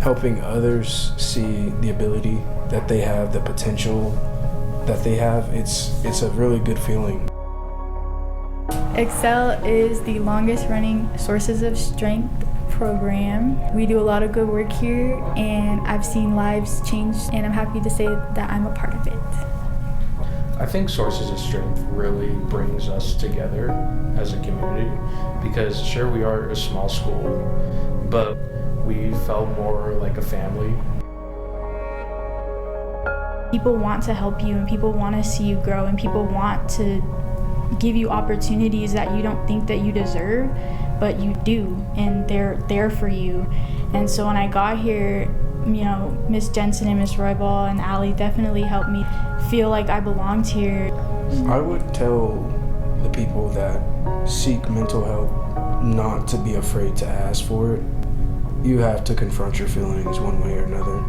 helping others see the ability that they have, the potential that they have, it's a really good feeling. Excel is the longest running Sources of Strength program. We do a lot of good work here, and I've seen lives change, and I'm happy to say that I'm a part of it. I think Sources of Strength really brings us together as a community because sure, we are a small school, but we felt more like a family. People want to help you, and people want to see you grow, and people want to give you opportunities that you don't think that you deserve, but you do, and they're there for you. And so when I got here, Miss Jensen and Miss Roybal and Allie definitely helped me feel like I belonged here. I would tell the people that seek mental help not to be afraid to ask for it. You have to confront your feelings one way or another.